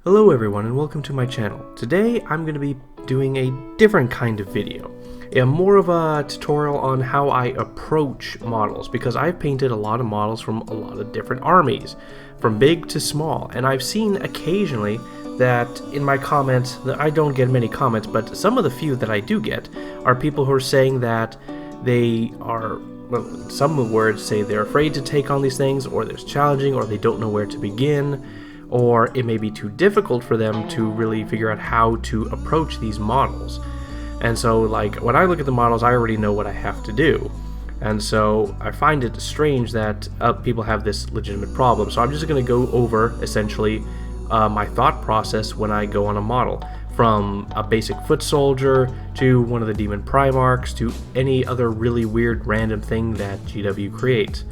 Hello everyone and welcome to my channel. Today I'm going to be doing a different kind of video. More of a tutorial on how I approach models, because I've painted a lot of models from a lot of different armies, from big to small, and I've seen occasionally that in my comments, that I don't get many comments, but some of the few that I do get are people who are saying that they are, well, some words say they're afraid to take on these things, or they're challenging, or they don't know where to begin, or it may be too difficult for them to really figure out how to approach these models. And so, like, when I look at the models, I already know what I have to do. And so I find it strange that people have this legitimate problem. So I'm just going to go over, essentially, my thought process when I go on a model. From a basic foot soldier, to one of the demon primarchs, to any other really weird random thing that GW creates.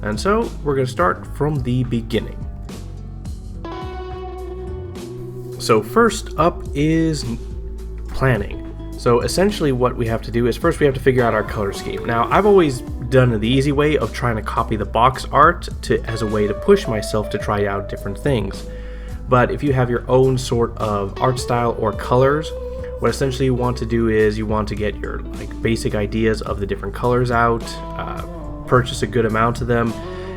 And so we're going to start from the beginning. So first up is planning. So essentially what we have to do is first we have to figure out our color scheme. Now I've always done the easy way of trying to copy the box art as a way to push myself to try out different things. But if you have your own sort of art style or colors, what essentially you want to do is you want to get your basic ideas of the different colors out, purchase a good amount of them,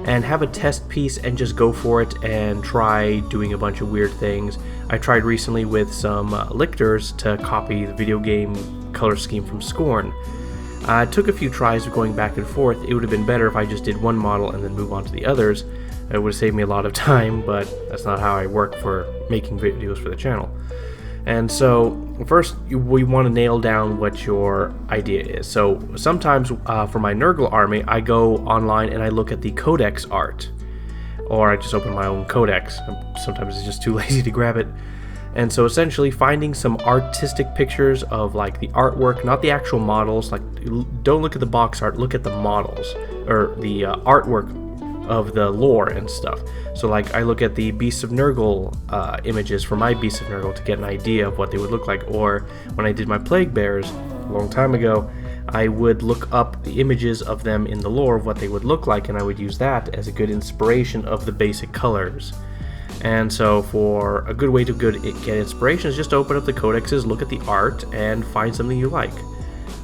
and have a test piece and just go for it and try doing a bunch of weird things. I tried recently with some lictors to copy the video game color scheme from Scorn. It took a few tries of going back and forth. It would have been better if I just did one model and then move on to the others. It would have saved me a lot of time, but that's not how I work for making videos for the channel. And so first we want to nail down what your idea is. So sometimes for my Nurgle army, I go online and I look at the codex art, or I just open my own codex. Sometimes it's just too lazy to grab it. And so essentially finding some artistic pictures of like the artwork, not the actual models. Like, don't look at the box art, look at the models, or the artwork of the lore and stuff. So like I look at the Beasts of Nurgle images for my Beasts of Nurgle to get an idea of what they would look like. Or when I did my Plague Bears a long time ago, I would look up the images of them in the lore of what they would look like, and I would use that as a good inspiration of the basic colors. And so for a good way to get inspiration is just open up the codexes, look at the art, and find something you like.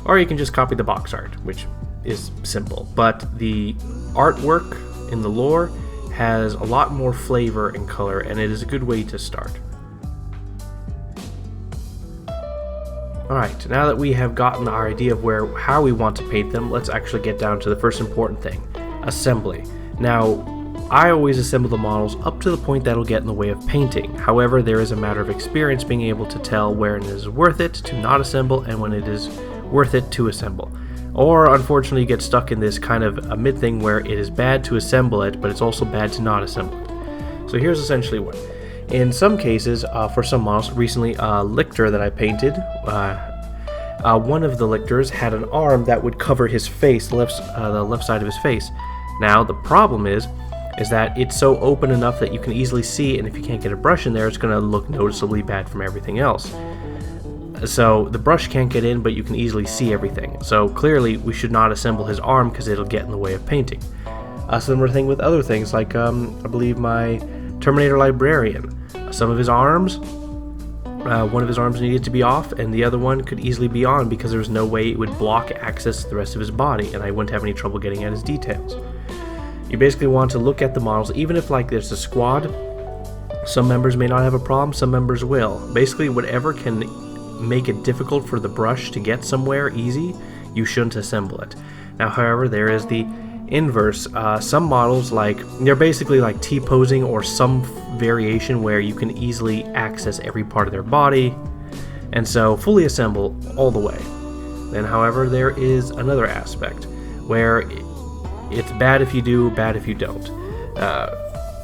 Or you can just copy the box art, which is simple. But the artwork in the lore has a lot more flavor and color, and it is a good way to start. Alright, now that we have gotten our idea of how we want to paint them, let's actually get down to the first important thing, assembly. Now, I always assemble the models up to the point that'll get in the way of painting. However, there is a matter of experience being able to tell where it is worth it to not assemble and when it is worth it to assemble. Or unfortunately you get stuck in this kind of a mid thing where it is bad to assemble it, but it's also bad to not assemble it. So here's essentially what. In some cases, for some models, recently a lictor that I painted, one of the lictors had an arm that would cover his face, the left side of his face. Now the problem is that it's so open enough that you can easily see, and if you can't get a brush in there, it's going to look noticeably bad from everything else. So the brush can't get in, but you can easily see everything. So clearly we should not assemble his arm because it'll get in the way of painting. Similar thing with other things, like I believe my Terminator Librarian. Some of his arms, one of his arms needed to be off, and the other one could easily be on because there was no way it would block access to the rest of his body, and I wouldn't have any trouble getting at his details. You basically want to look at the models, even if like there's a squad, some members may not have a problem, some members will. Basically whatever can make it difficult for the brush to get somewhere easy, you shouldn't assemble it. Now however, there is the inverse. Some models, they're basically like T-posing or some variation where you can easily access every part of their body, and so fully assemble all the way. Then however, there is another aspect where it's bad if you do, bad if you don't.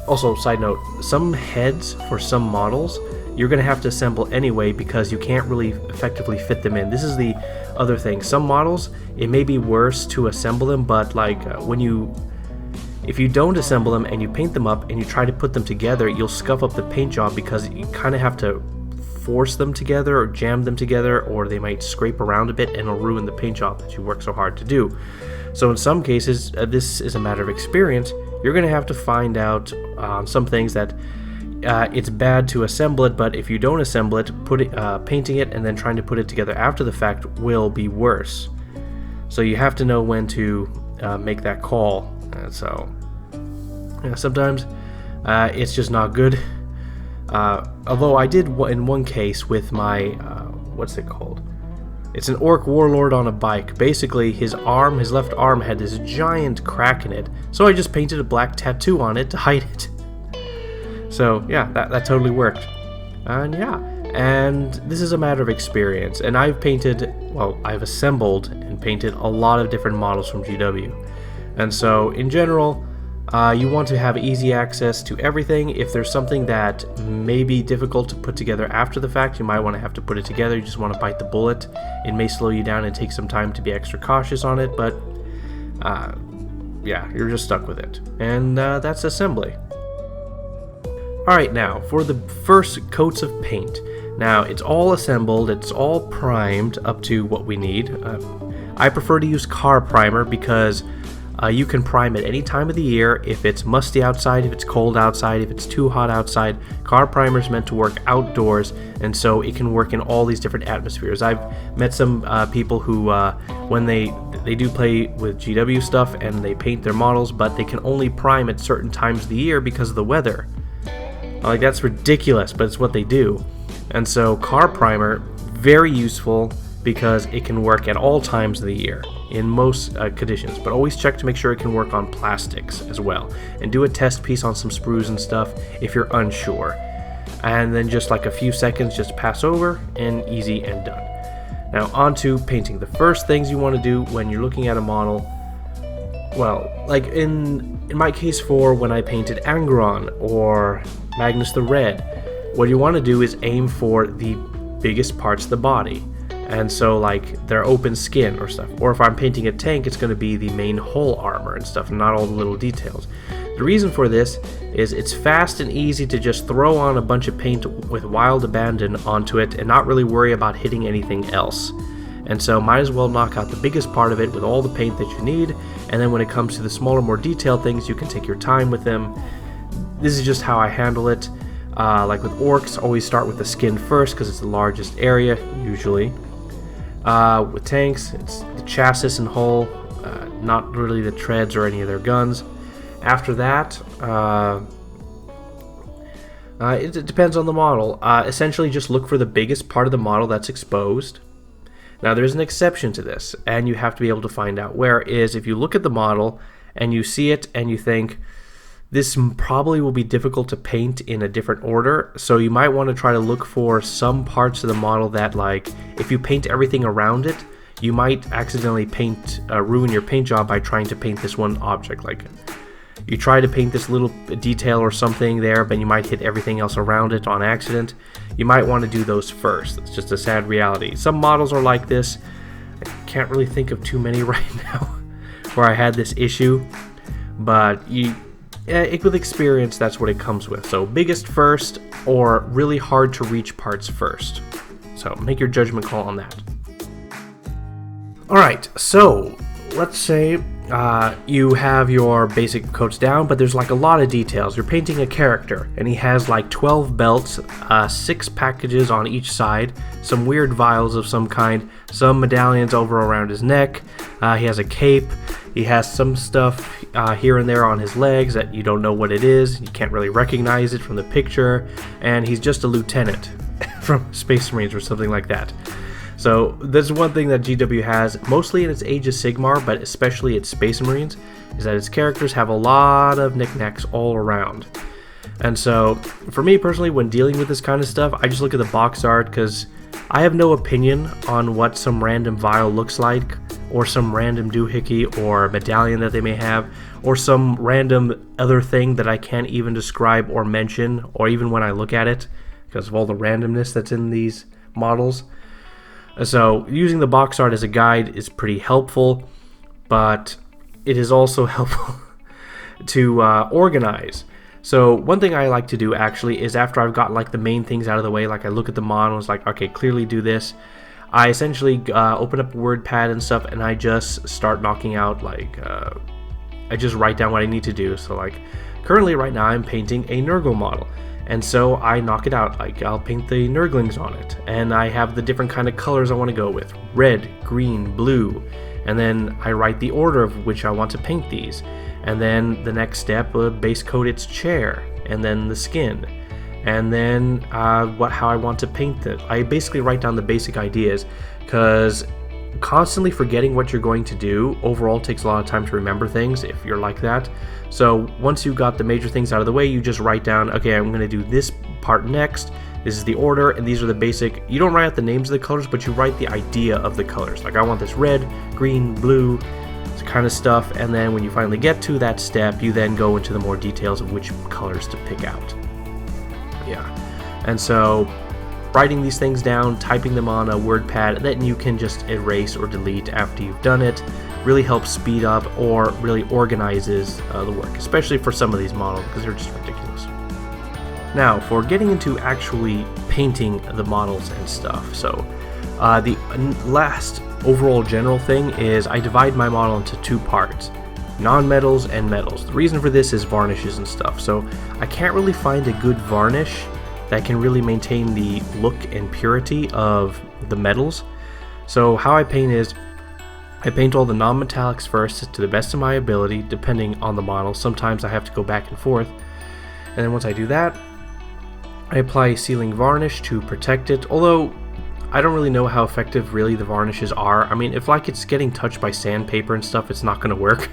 Also, side note, some heads for some models you're going to have to assemble anyway because you can't really effectively fit them in. This is the other thing. Some models, it may be worse to assemble them, but if you don't assemble them and you paint them up and you try to put them together, you'll scuff up the paint job because you kind of have to force them together or jam them together, or they might scrape around a bit and it'll ruin the paint job that you work so hard to do. So in some cases, this is a matter of experience. You're going to have to find out some things that it's bad to assemble it, but if you don't assemble it, painting it and then trying to put it together after the fact will be worse. So you have to know when to make that call. So sometimes it's just not good. Although I did in one case with my what's it called? It's an orc warlord on a bike. Basically, his left arm had this giant crack in it, so I just painted a black tattoo on it to hide it. So yeah, that totally worked. And this is a matter of experience, and I've assembled and painted a lot of different models from GW. And so in general, you want to have easy access to everything. If there's something that may be difficult to put together after the fact, you might want to have to put it together. You just want to bite the bullet. It may slow you down and take some time to be extra cautious on it, but yeah, you're just stuck with it. And that's assembly. Alright, now for the first coats of paint. Now it's all assembled, it's all primed up to what we need. I prefer to use car primer because you can prime at any time of the year. If it's musty outside, if it's cold outside, if it's too hot outside, car primer is meant to work outdoors, and so it can work in all these different atmospheres. I've met some people who, when they do play with GW stuff and they paint their models, but they can only prime at certain times of the year because of the weather. Like, that's ridiculous, but it's what they do. And so car primer, very useful because it can work at all times of the year in most conditions, but always check to make sure it can work on plastics as well, and do a test piece on some sprues and stuff if you're unsure, and then just like a few seconds, just pass over and easy and done. Now on to painting. The first things you want to do when you're looking at a model, well, like in my case, for when I painted Angron or Magnus the Red, what you want to do is aim for the biggest parts of the body. And so like their open skin or stuff. Or if I'm painting a tank, it's going to be the main hull armor and stuff, not all the little details. The reason for this is it's fast and easy to just throw on a bunch of paint with wild abandon onto it and not really worry about hitting anything else. And so might as well knock out the biggest part of it with all the paint that you need, and then when it comes to the smaller, more detailed things, you can take your time with them. This is just how I handle it. Like with orcs, always start with the skin first because it's the largest area, usually. With tanks, it's the chassis and hull, not really the treads or any of their guns. After that, it depends on the model. Essentially, just look for the biggest part of the model that's exposed. Now, there's an exception to this, and you have to be able to find out where. Is if you look at the model and you see it and you think, this probably will be difficult to paint in a different order, so you might want to try to look for some parts of the model that, like, if you paint everything around it, you might accidentally ruin your paint job by trying to paint this one object. Like, you try to paint this little detail or something there, but you might hit everything else around it on accident. You might want to do those first. It's just a sad reality. Some models are like this. I can't really think of too many right now where I had this issue, but with experience, that's what it comes with. So biggest first, or really hard to reach parts first. So make your judgment call on that. Alright, so let's say you have your basic coats down, but there's like a lot of details. You're painting a character, and he has like 12 belts, 6 packages on each side, some weird vials of some kind, some medallions over around his neck, he has a cape, he has some stuff here and there on his legs that you don't know what it is, you can't really recognize it from the picture, and he's just a lieutenant from Space Marines or something like that. So that's one thing that GW has, mostly in its Age of Sigmar, but especially its Space Marines, is that its characters have a lot of knickknacks all around. And so, for me personally, when dealing with this kind of stuff, I just look at the box art, because I have no opinion on what some random vial looks like, or some random doohickey or medallion that they may have, or some random other thing that I can't even describe or mention, or even when I look at it, because of all the randomness that's in these models. So using the box art as a guide is pretty helpful, but it is also helpful to organize. So one thing I like to do actually is, after I've got like the main things out of the way, like I look at the models, like, okay, clearly do this, I essentially open up a word pad and stuff, and I just start knocking out, like, I just write down what I need to do. So like currently right now I'm painting a Nurgle model, And so I knock it out, like I'll paint the Nurglings on it, and I have the different kind of colors I want to go with, red, green, blue, and then I write the order of which I want to paint these, and then the next step, base coat its chair, and then the skin, and then how I want to paint it. I basically write down the basic ideas, because constantly forgetting what you're going to do overall takes a lot of time to remember things if you're like that. So once you got the major things out of the way, you just write down, okay, I'm going to do this part next, this is the order, and these are the basic. You don't write out the names of the colors, but you write the idea of the colors, like I want this red, green, blue kind of stuff. And then when you finally get to that step, you then go into the more details of which colors to pick out. And so writing these things down, typing them on a word pad, and then you can just erase or delete after you've done it, really helps speed up or really organizes the work, especially for some of these models because they're just ridiculous. Now, for getting into actually painting the models and stuff, so the last overall general thing is I divide my model into two parts, non-metals and metals. The reason for this is varnishes and stuff, so I can't really find a good varnish that can really maintain the look and purity of the metals. So how I paint is, I paint all the non-metallics first to the best of my ability, depending on the model. Sometimes I have to go back and forth. And then once I do that, I apply sealing varnish to protect it, although I don't really know how effective really the varnishes are. I mean, if like it's getting touched by sandpaper and stuff, it's not going to work.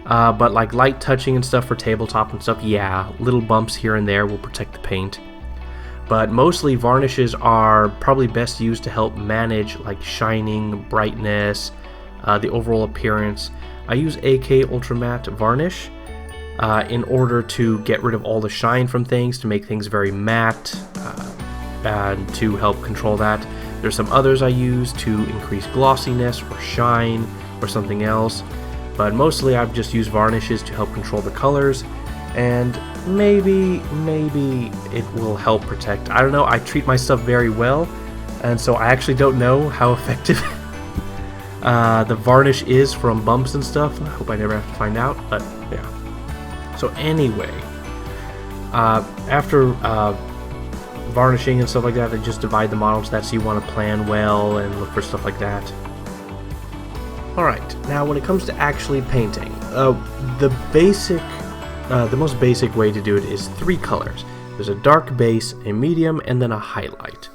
But like light touching and stuff for tabletop and stuff, yeah, little bumps here and there will protect the paint. But mostly varnishes are probably best used to help manage like shining, brightness, the overall appearance. I use AK Ultra Matte Varnish in order to get rid of all the shine from things, to make things very matte, and to help control that. There's some others I use to increase glossiness or shine or something else, but mostly I've just used varnishes to help control the colors, and maybe it will help protect. I don't know, I treat my stuff very well, and so I actually don't know how effective the varnish is from bumps and stuff. I hope I never have to find out, but yeah. So anyway, after varnishing and stuff like that, I just divide the models. That's you want to plan well and look for stuff like that. Alright, now when it comes to actually painting, the most basic way to do it is 3 colors. There's a dark base, a medium, and then a highlight.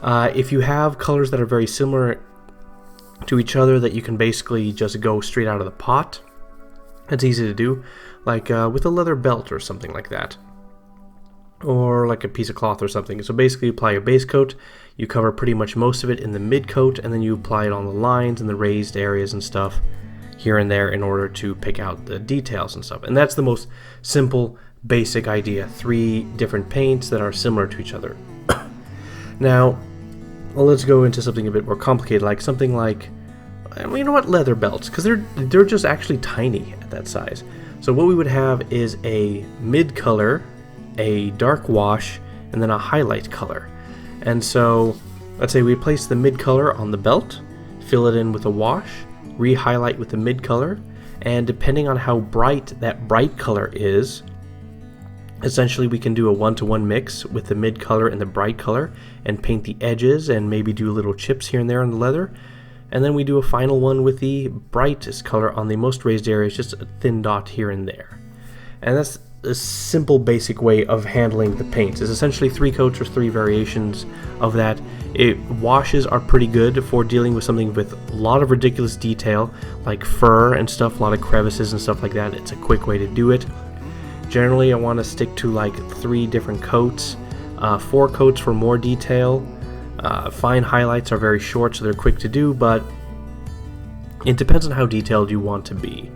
If you have colors that are very similar to each other that you can basically just go straight out of the pot, it's easy to do, like with a leather belt or something like that, or like a piece of cloth or something. So basically you apply your base coat, you cover pretty much most of it in the mid coat, and then you apply it on the lines and the raised areas and stuff here and there in order to pick out the details and stuff. And that's the most simple, basic idea. 3 different paints that are similar to each other. Now, well, let's go into something a bit more complicated, like something like, you know what, leather belts, because they're just actually tiny at that size. So what we would have is a mid color, a dark wash, and then a highlight color. And so let's say we place the mid color on the belt, fill it in with a wash, re-highlight with the mid color, and depending on how bright that bright color is, essentially we can do a 1-to-1 mix with the mid color and the bright color and paint the edges and maybe do little chips here and there on the leather. And then we do a final one with the brightest color on the most raised areas, just a thin dot here and there. And that's a simple basic way of handling the paints. It's essentially 3 coats or 3 variations of that. Washes are pretty good for dealing with something with a lot of ridiculous detail like fur and stuff, a lot of crevices and stuff like that. It's a quick way to do it. Generally I want to stick to like 3 different coats, 4 coats for more detail. Fine highlights are very short, so they're quick to do, but it depends on how detailed you want to be.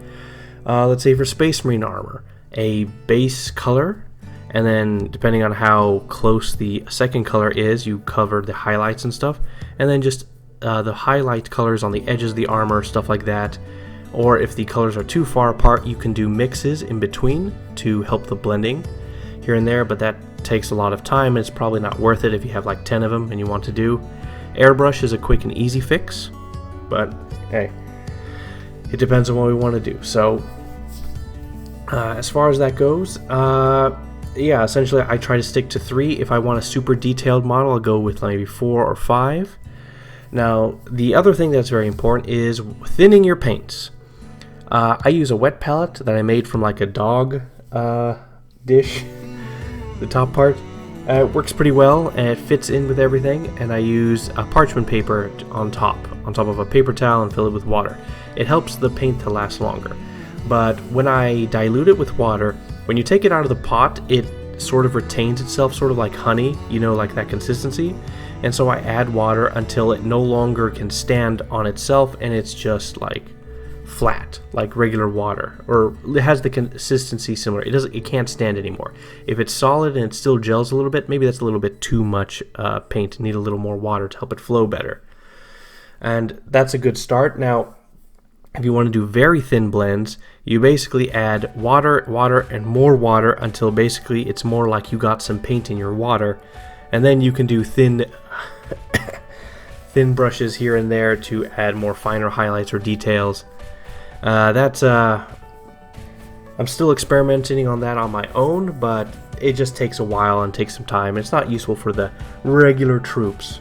Let's say for Space Marine armor, a base color, and then depending on how close the second color is, you cover the highlights and stuff, and then just the highlight colors on the edges of the armor, stuff like that. Or if the colors are too far apart, you can do mixes in between to help the blending here and there, but that takes a lot of time and it's probably not worth it if you have like 10 of them and you want to do. Airbrush is a quick and easy fix, but hey, it depends on what we want to do. So as far as that goes, yeah, essentially I try to stick to 3. If I want a super detailed model, I'll go with maybe 4 or 5. Now, the other thing that's very important is thinning your paints. I use a wet palette that I made from like a dog dish, the top part. It works pretty well and it fits in with everything, and I use a parchment paper on top of a paper towel and fill it with water. It helps the paint to last longer. But when I dilute it with water, when you take it out of the pot, it sort of retains itself, sort of like honey, you know, like that consistency. And so I add water until it no longer can stand on itself and it's just like flat, like regular water, or it has the consistency similar. It can't stand anymore. If it's solid and it still gels a little bit, maybe that's a little bit too much paint. Need a little more water to help it flow better. And that's a good start. Now, if you want to do very thin blends, you basically add water, and more water until basically it's more like you got some paint in your water. And then you can do thin brushes here and there to add more finer highlights or details. I'm still experimenting on that on my own, but it just takes a while and takes some time. It's not useful for the regular troops.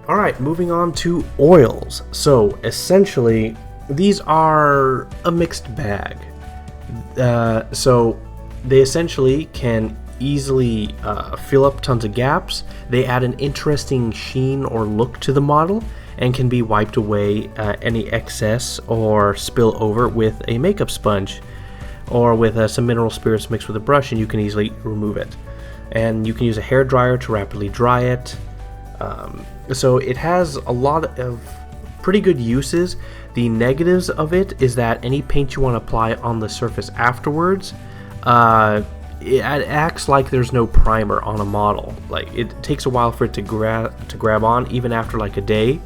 Alright, moving on to oils. So essentially, these are a mixed bag. So they essentially can easily fill up tons of gaps. They add an interesting sheen or look to the model and can be wiped away any excess or spill over with a makeup sponge or with some mineral spirits mixed with a brush, and you can easily remove it. And you can use a hair dryer to rapidly dry it. So it has a lot of pretty good uses. The negatives of it is that any paint you want to apply on the surface afterwards, it acts like there's no primer on a model. Like, it takes a while for it to grab on, even after like a day.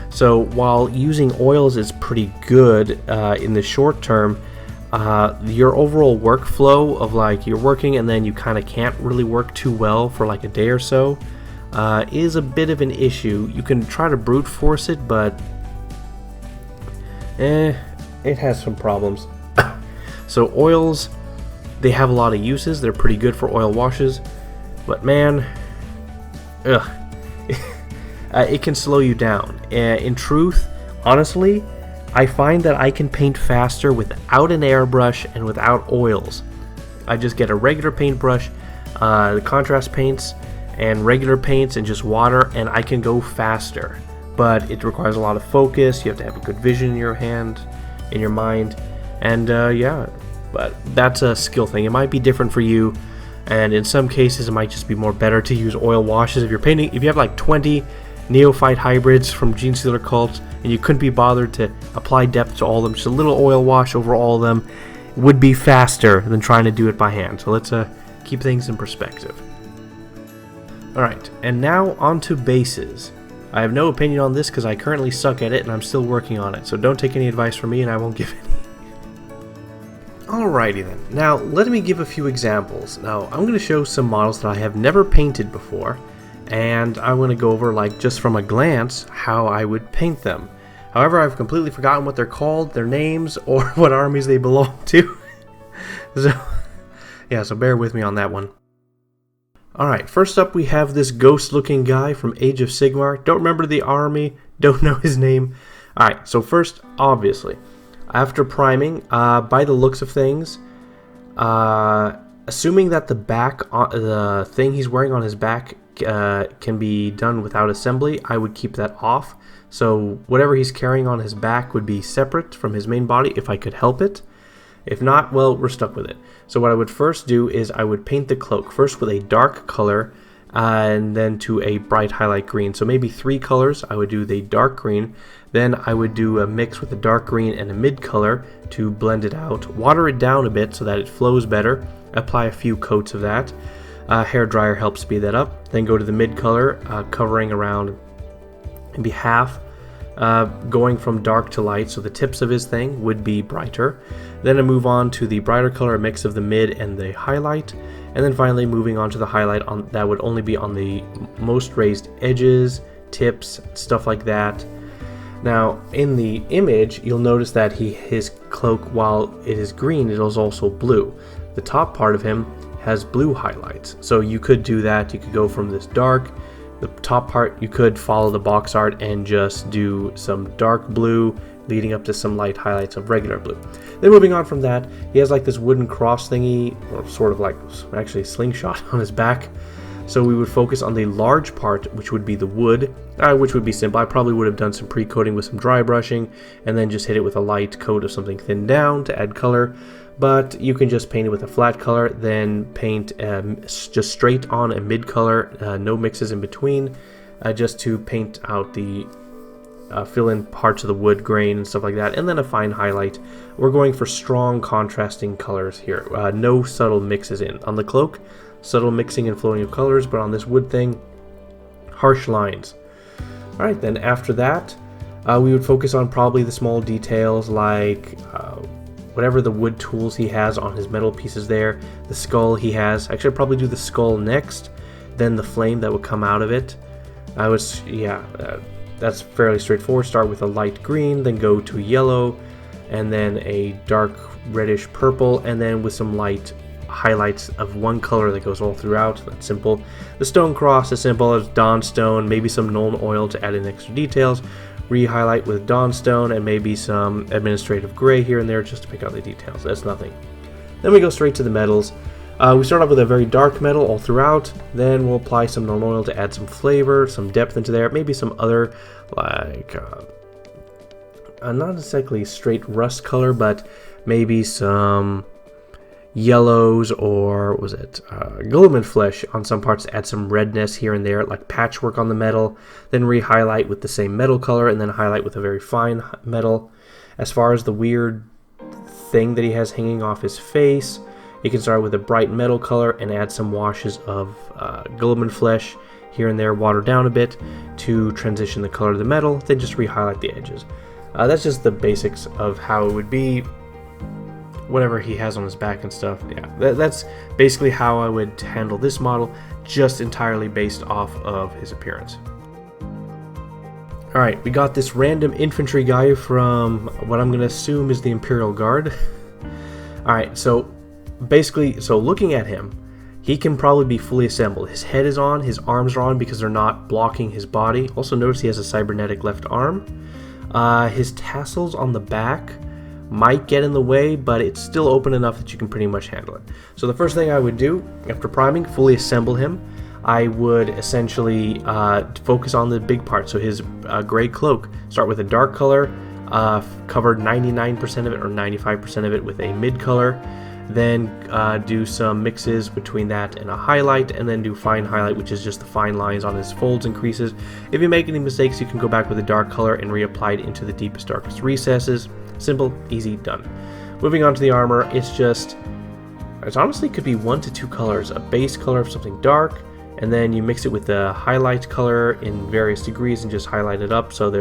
So while using oils is pretty good in the short term, your overall workflow of like you're working and then you kind of can't really work too well for like a day or so is a bit of an issue. You can try to brute force it, but it has some problems. So oils, they have a lot of uses. They're pretty good for oil washes, but man, it can slow you down. In truth, honestly, I find that I can paint faster without an airbrush and without oils. I just get a regular paintbrush, the contrast paints, and regular paints, and just water, and I can go faster. But it requires a lot of focus. You have to have a good vision in your hand, in your mind, and yeah. But that's a skill thing. It might be different for you, and in some cases, it might just be more better to use oil washes if you're painting. If you have like 20 neophyte hybrids from Gene Stealer cults, and you couldn't be bothered to apply depth to all of them, just a little oil wash over all of them would be faster than trying to do it by hand. So let's keep things in perspective. Alright, and now on to bases. I have no opinion on this because I currently suck at it and I'm still working on it, so don't take any advice from me and I won't give any. Alrighty then, now let me give a few examples. Now I'm going to show some models that I have never painted before, and I'm going to go over, like, just from a glance, how I would paint them. However, I've completely forgotten what they're called, their names, or what armies they belong to. So, yeah, so bear with me on that one. Alright, first up we have this ghost-looking guy from Age of Sigmar. Don't remember the army, don't know his name. Alright, so first, obviously, after priming, by the looks of things, assuming that the back, the thing he's wearing on his back can be done without assembly, I would keep that off. So whatever he's carrying on his back would be separate from his main body if I could help it. If not, well, we're stuck with it. So what I would first do is I would paint the cloak first with a dark color and then to a bright highlight green. So maybe 3 colors. I would do the dark green, then I would do a mix with a dark green and a mid color to blend it out, water it down a bit so that it flows better, apply a few coats of that. Hair dryer helps speed that up. Then go to the mid color, covering around maybe half, going from dark to light, so the tips of his thing would be brighter. Then I move on to the brighter color, a mix of the mid and the highlight, and then finally moving on to the highlight that would only be on the most raised edges, tips, stuff like that. Now in the image you'll notice that his cloak, while it is green, it is also blue. The top part of him has blue highlights. So you could do that. You could go from this dark, the top part, you could follow the box art and just do some dark blue leading up to some light highlights of regular blue. Then moving on from that, he has like this wooden cross thingy, or sort of like actually a slingshot on his back. So we would focus on the large part, which would be the wood, which would be simple. I probably would have done some pre-coating with some dry brushing and then just hit it with a light coat of something thinned down to add color. But you can just paint it with a flat color, then paint just straight on a mid color, no mixes in between, just to paint out the fill in parts of the wood grain and stuff like that, and then a fine highlight. We're going for strong contrasting colors here, no subtle mixes in. On the cloak, subtle mixing and flowing of colors, but on this wood thing, harsh lines. Alright, then after that, we would focus on probably the small details like whatever the wood tools he has on his metal pieces there, the skull he has. Actually, I'd probably do the skull next, then the flame that would come out of it. That's fairly straightforward. Start with a light green, then go to yellow, and then a dark reddish purple, and then with some light highlights of one color that goes all throughout. That's simple. The stone cross is simple as Dawn Stone, maybe some Nuln Oil to add in extra details. Re-highlight with Dawn Stone and maybe some administrative gray here and there just to pick out the details. That's nothing. Then we go straight to the metals. We start off with a very dark metal all throughout, then we'll apply some Nuln Oil to add some flavor, some depth into there, maybe some other, like, not exactly straight rust color, but maybe some yellows, or what was it, Gilliman flesh on some parts to add some redness here and there, like patchwork on the metal, then re-highlight with the same metal color, and then highlight with a very fine metal. As far as the weird thing that he has hanging off his face, you can start with a bright metal color and add some washes of Gilliman flesh here and there, water down a bit to transition the color of the metal, then just re-highlight the edges. That's just the basics of how it would be, whatever he has on his back and stuff. Yeah, that's basically how I would handle this model, just entirely based off of his appearance. Alright, we got this random infantry guy from what I'm going to assume is the Imperial Guard. Alright, so basically, looking at him, he can probably be fully assembled. His head is on, his arms are on because they're not blocking his body. Also notice he has a cybernetic left arm. His tassels on the back might get in the way, but it's still open enough that you can pretty much handle it. So the first thing I would do after priming, fully assemble him. I would essentially focus on the big part. So his gray cloak, start with a dark color, cover 99% of it or 95% of it with a mid color, then do some mixes between that and a highlight, and then do fine highlight, which is just the fine lines on his folds and creases. If you make any mistakes, you can go back with a dark color and reapply it into the deepest, darkest recesses. Simple, easy, done. Moving on to the armor, it honestly could be 1 to 2 colors. A base color of something dark, and then you mix it with the highlight color in various degrees and just highlight it up. So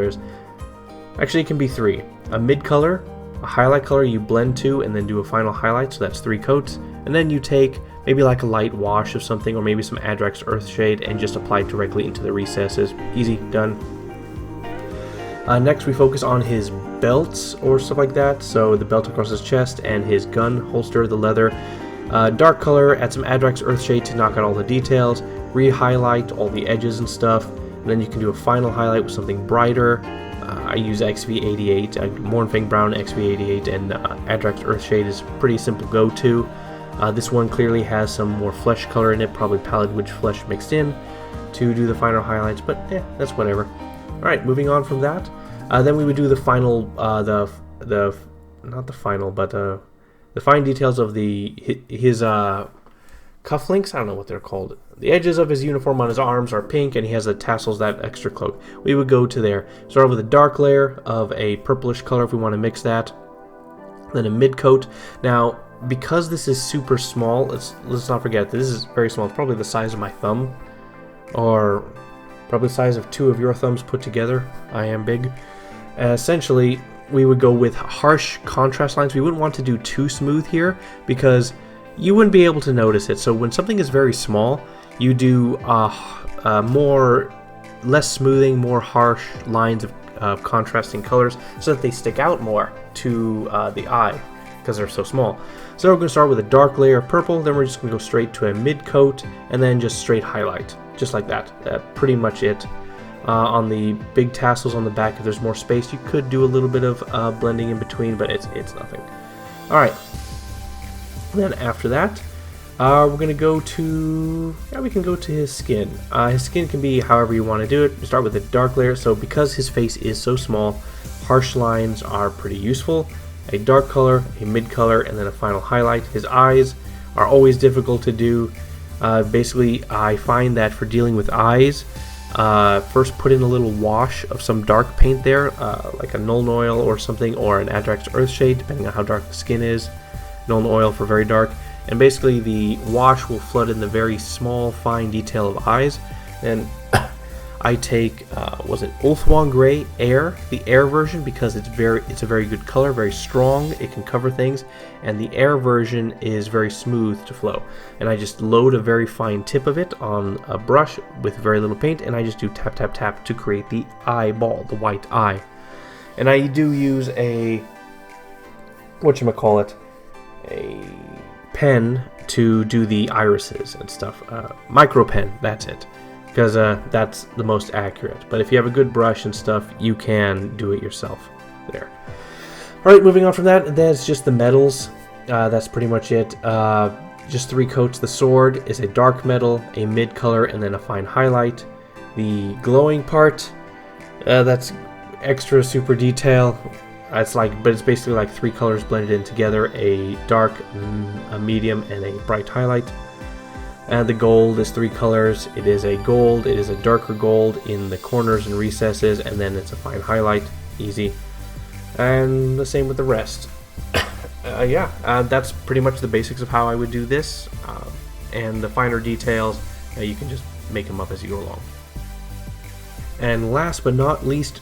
actually it can be 3. A mid color, a highlight color you blend to, and then do a final highlight, so that's 3 coats. And then you take maybe like a light wash of something, or maybe some Adrax Earthshade, and just apply it directly into the recesses. Easy, done. Next we focus on his belts or stuff like that, so the belt across his chest and his gun holster, the leather. Dark color, add some Adrax Earthshade to knock out all the details, re-highlight all the edges and stuff, and then you can do a final highlight with something brighter. I use XV88, Mornfang Brown XV88, and Adrax Earthshade is pretty simple go-to. This one clearly has some more flesh color in it, probably Pallid Witch flesh mixed in to do the final highlights, but yeah, that's whatever. Alright, moving on from that, then we would do the final, the fine details of his cufflinks. I don't know what they're called. The edges of his uniform on his arms are pink, and he has the tassels, that extra cloak. We would go to there. Start with a dark layer of a purplish color if we want to mix that. Then a mid coat. Now, because this is super small, let's not forget this is very small. It's probably the size of my thumb, or probably the size of 2 of your thumbs put together. I am big. Essentially, we would go with harsh contrast lines. We wouldn't want to do too smooth here because you wouldn't be able to notice it. So when something is very small, you do less smoothing, more harsh lines of contrasting colors so that they stick out more to the eye. because they're so small. So we're going to start with a dark layer of purple, then we're just going to go straight to a mid coat, and then just straight highlight, just like that. That's pretty much it. On the big tassels on the back, if there's more space, you could do a little bit of blending in between, but it's nothing. Alright, then after that, we're going to go to, we can go to his skin. His skin can be however you want to do it. We start with a dark layer, so because his face is so small, harsh lines are pretty useful. A dark color, a mid color, and then a final highlight. His eyes are always difficult to do. Basically, I find that for dealing with eyes, first put in a little wash of some dark paint there, like a Nuln Oil or something, or an Adrax Earthshade, depending on how dark the skin is. Nuln Oil for very dark. And basically the wash will flood in the very small, fine detail of eyes. And I take, was it Ulthuan Grey Air, the Air version, because it's a very good color, very strong, it can cover things, and the Air version is very smooth to flow. And I just load a very fine tip of it on a brush with very little paint, and I just do tap, tap, tap to create the eyeball, the white eye. And I do use a, whatchamacallit, a pen to do the irises and stuff. Micro pen, that's it. Because that's the most accurate. But if you have a good brush and stuff, you can do it yourself there. Alright, moving on from that, that's just the metals. That's pretty much it. Just 3 coats. The sword is a dark metal, a mid color, and then a fine highlight. The glowing part, that's extra super detail. But it's basically like 3 colors blended in together, a dark, a medium, and a bright highlight. And the gold is 3 colors. It is a gold, it is a darker gold in the corners and recesses, and then it's a fine highlight, easy. And the same with the rest. That's pretty much the basics of how I would do this. And the finer details, you can just make them up as you go along. And last but not least,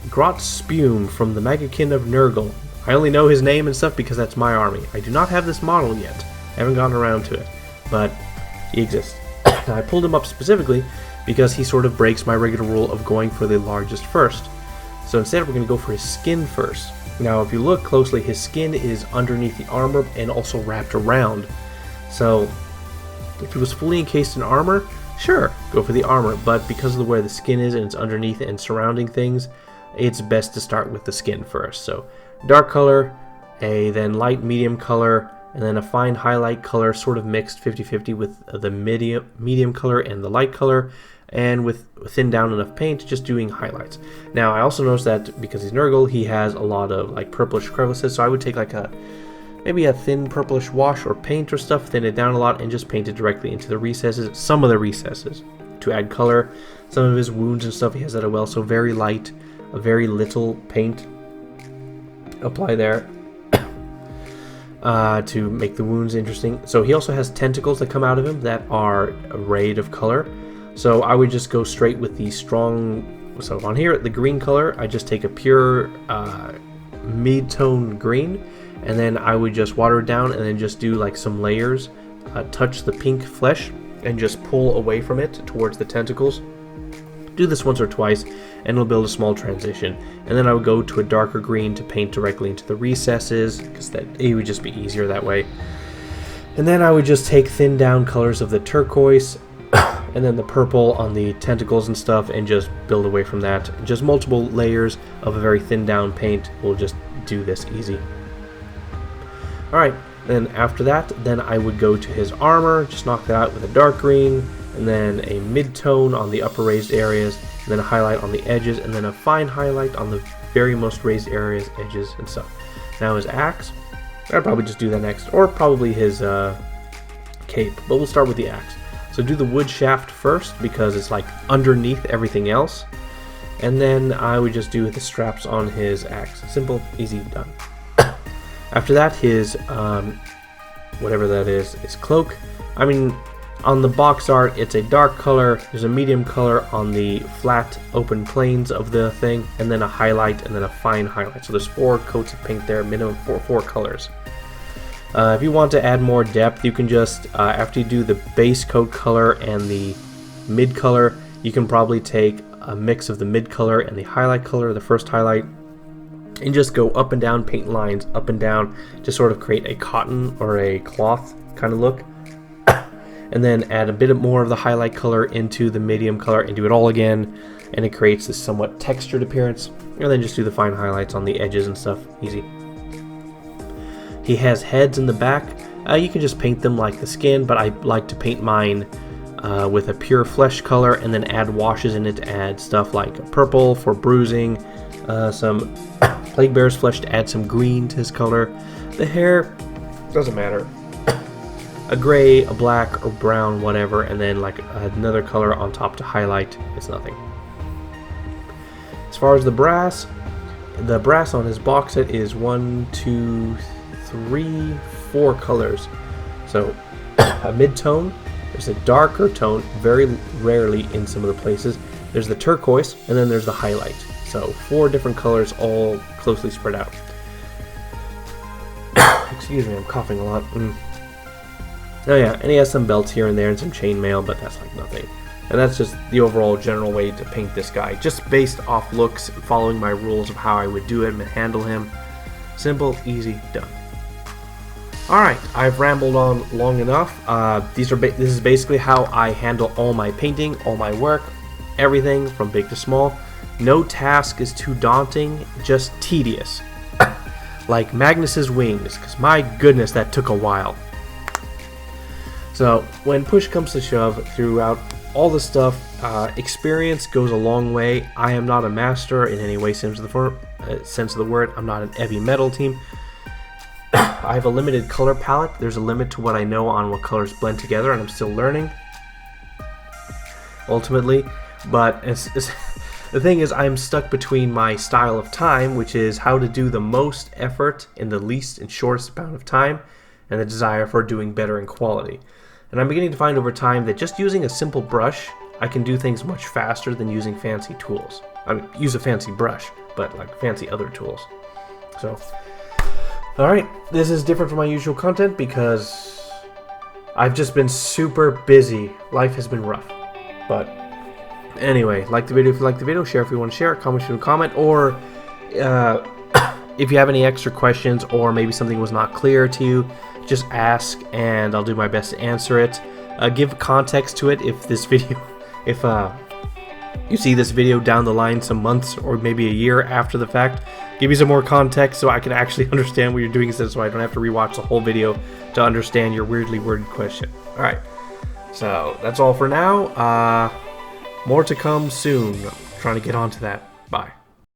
Grot Spume from the Magakin of Nurgle. I only know his name and stuff because that's my army. I do not have this model yet. I haven't gotten around to it. But he exists. I pulled him up specifically because he sort of breaks my regular rule of going for the largest first. So instead we're going to go for his skin first. Now if you look closely, his skin is underneath the armor and also wrapped around. So if he was fully encased in armor, sure, go for the armor. But because of the way the skin is and it's underneath and surrounding things, it's best to start with the skin first. So dark color, a then light medium color, and then a fine highlight color, sort of mixed 50-50 with the medium color and the light color, and with thin down enough paint, just doing highlights. Now I also noticed that because he's Nurgle, he has a lot of like purplish crevices, so I would take like maybe a thin purplish wash or paint or stuff, thin it down a lot, and just paint it directly into the recesses, some of the recesses, to add color. Some of his wounds and stuff he has that as well, so very light, a very little paint apply there. To make the wounds interesting. So he also has tentacles that come out of him that are a raid of color. So I would just go straight with the strong, so on here, the green color, I just take a pure mid-tone green, and then I would just water it down and then just do like some layers, touch the pink flesh, and just pull away from it towards the tentacles. Do this once or twice, and it'll build a small transition. And then I would go to a darker green to paint directly into the recesses, because it would just be easier that way. And then I would just take thin down colors of the turquoise, and then the purple on the tentacles and stuff, and just build away from that. Just multiple layers of a very thin down paint will just do this easy. Alright, then after that, then I would go to his armor, just knock that out with a dark green, and then a mid-tone on the upper raised areas, and then a highlight on the edges, and then a fine highlight on the very most raised areas, edges, and stuff. Now his axe, I'd probably just do that next, or probably his cape, but we'll start with the axe. So do the wood shaft first, because it's like underneath everything else, and then I would just do the straps on his axe. Simple, easy, done. After that, his, whatever that is cloak. I mean, on the box art, it's a dark color, there's a medium color on the flat open planes of the thing, and then a highlight, and then a fine highlight. So there's 4 coats of paint there, minimum 4 colors. If you want to add more depth, you can just, after you do the base coat color and the mid color, you can probably take a mix of the mid color and the highlight color, the first highlight, and just go up and down, paint lines up and down to sort of create a cotton or a cloth kind of look. And then add a bit more of the highlight color into the medium color and do it all again, and it creates this somewhat textured appearance. And then just do the fine highlights on the edges and stuff. Easy. He has heads in the back. You can just paint them like the skin, but I like to paint mine with a pure flesh color and then add washes in it to add stuff like purple for bruising, some plague bear's flesh to add some green to his color. The hair doesn't matter. A gray, a black, or brown, whatever, and then like another color on top to highlight. It's nothing. As far as the brass on his box set is 1, 2, 3, 4 colors. So a mid-tone, there's a darker tone, very rarely in some of the places. There's the turquoise, and then there's the highlight. So 4 different colors, all closely spread out. Excuse me, I'm coughing a lot. Oh yeah, and he has some belts here and there and some chainmail, but that's like nothing. And that's just the overall general way to paint this guy, just based off looks, following my rules of how I would do it and handle him. Simple, easy, done. Alright, I've rambled on long enough. This is basically how I handle all my painting, all my work, everything from big to small. No task is too daunting, just tedious. Like Magnus's wings, because my goodness, that took a while. So when push comes to shove throughout all the stuff, experience goes a long way. I am not a master in any way, sense of the word. I'm not an heavy metal team. I have a limited color palette. There's a limit to what I know on what colors blend together, and I'm still learning, ultimately. But the thing is, I'm stuck between my style of time, which is how to do the most effort in the least and shortest amount of time, and the desire for doing better in quality. And I'm beginning to find over time that just using a simple brush, I can do things much faster than using fancy tools. I mean, use a fancy brush, but like fancy other tools. So, alright, this is different from my usual content because I've just been super busy. Life has been rough. But anyway, like the video if you like the video, share if you want to share it, comment if you want to comment, or if you have any extra questions or maybe something was not clear to you, just ask and I'll do my best to answer it. Give context to it if this video, if you see this video down the line some months or maybe a year after the fact, give me some more context so I can actually understand what you're doing instead, so I don't have to rewatch the whole video to understand your weirdly worded question. Alright, so that's all for now. More to come soon. I'm trying to get onto that. Bye.